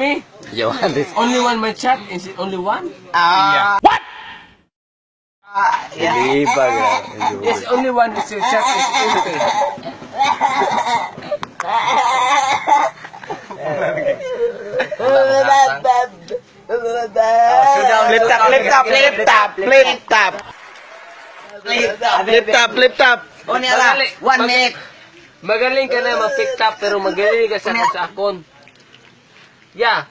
Me? You want this? Only one my chat? Is it only one? Yeah. What? Yeah. Ibag. Yes, only one is your chat. Is okay. Flip top, flip top, flip top, flip top. Flip top, flip top. O niya lang, 1 minute. Magaling ka na mag-pick up pero magaling ka sa akon. Yeah.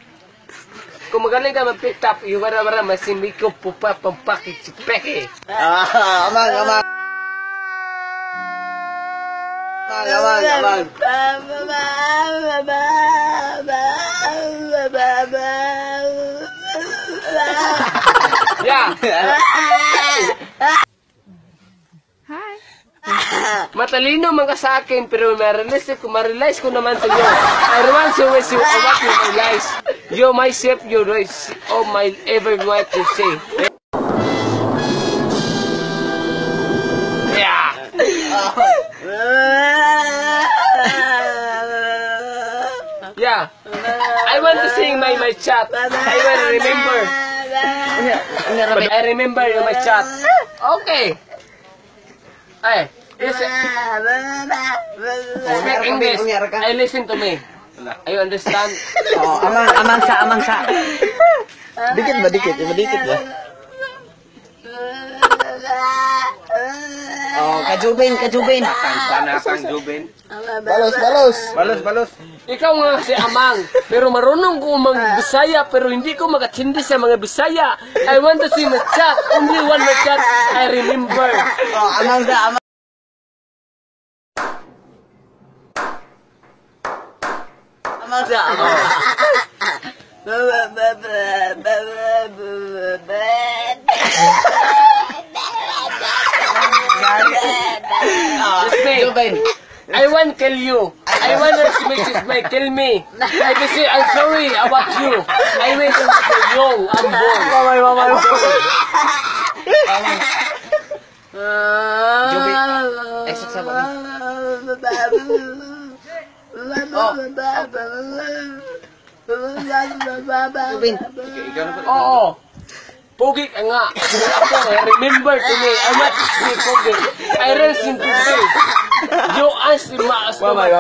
Kung magaling ka mag-pick up, iwara-wara masimiko pupa pampakit si Peke. Amang. Yeah. Matalino man ka sa akin pero ma-realize ko naman sa iyo. I want to wish you what you realize. You myself, you race. Oh my ever want to say. Yeah. Yeah. I want to sing my chat. I will remember. I remember my chat. Okay. Hey. Speak English. I listen to me. I understand. Oh, amang sa. Dikit ba? Oh, kajubin. Panakang Jubin. Balos. Ikaw nga si Amang, pero marunong ko mag-Bisaya, pero hindi ko makatindi sa mga Bisaya. I want to see my chat. Only one my chat. I remember. Oh, amang sa. Listen, I want to kill you. I want to make kill me. I can say I'm sorry about you. I wait until young. I'm born. Mamay. Joby, exit sa baba. Jubin. Oo. Pogi ka nga. Ako, remember to me. I want to see Pogi. I listen to you. You ask me Wamay.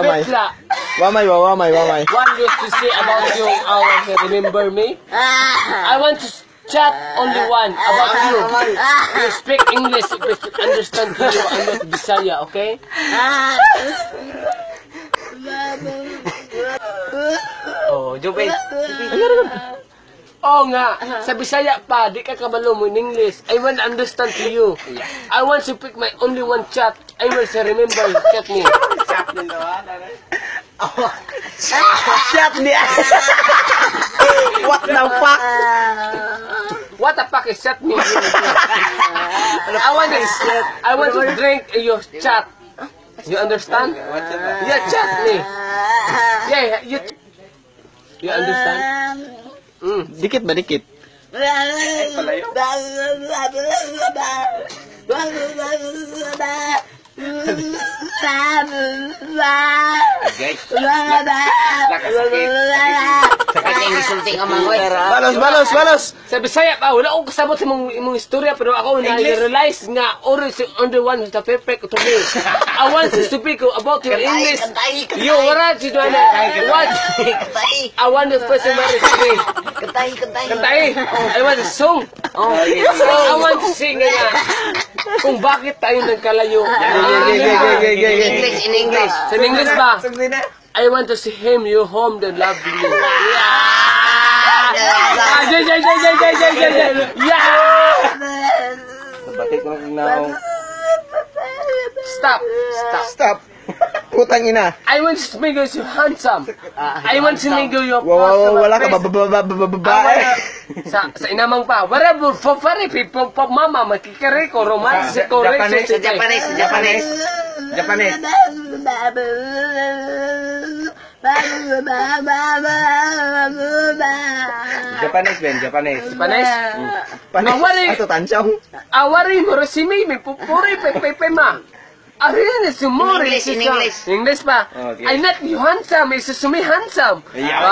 Wamay. What do you say about you? I want to remember me. I want to chat only one about you. You speak English. If I understand you, I'm not Bisaya, okay? Oh, Jubin. Oo nga, sa Bisaya pa, di ka kabalo mo in English. I want to understand to you. I want to pick my only one chat. I will say remember, chat me. Shut niya. What the fuck? What the fuck is chat me? I want to drink your chat. You understand? Yeah, chat me. Yeah, you understand? Dikit ba? Sakit yung gisulting amang ko. Balos. Sa Bisaya pa, wala akong kasabot sa imong istorya, pero ako na-realize nga, always only one is the perfect to me. I want to speak about your English. You, what you doing? What? I want the person very free. Kantai. I want to song. I want to sing nga. Kung bakit tayo nagkalayo. In English. Sa English ba? I want to see him, you home, that love you. Yeah! Batik ko na. Stop. Putang ina. I want to make you handsome. I want to make you Wala ka babae. Sa inamang pa. Whatever, for people, for mama, makikare ko, romantic ko, Japanese. Japanese. Awari. Ato tansyong. Awari mo resimi, may pupuri, pepe ma. Arin is sumori. In English. English pa. Okay. I'm not you handsome, it's sumi handsome. Yeah.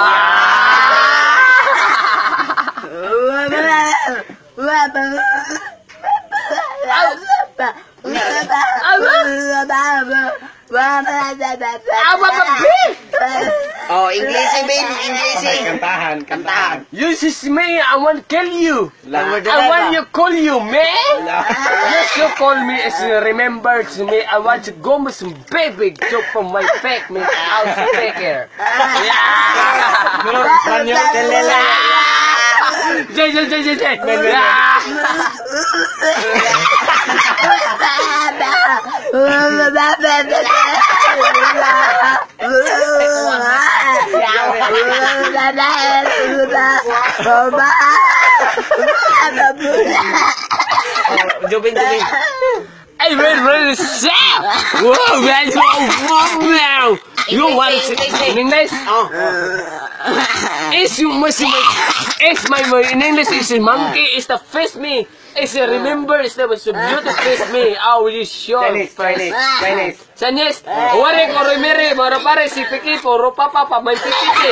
Oh, English bin, English. Kantahan. You is me, I want to kill you. La. I want you call you, man. Yes, you call me as you remember to me. I want to go with some baby joke from my fake man. I'll take care. Jay. Jubin. Hey, ready to shout! Whoa, man! Whoa, you want to in English? Oh. Is you must it's my in English is a monkey is the face me. It's a remember it's the beautiful face me. Oh, you sure? Chinese. Chinese. Wari ko remere maro pare si piki poro papa pa may piki.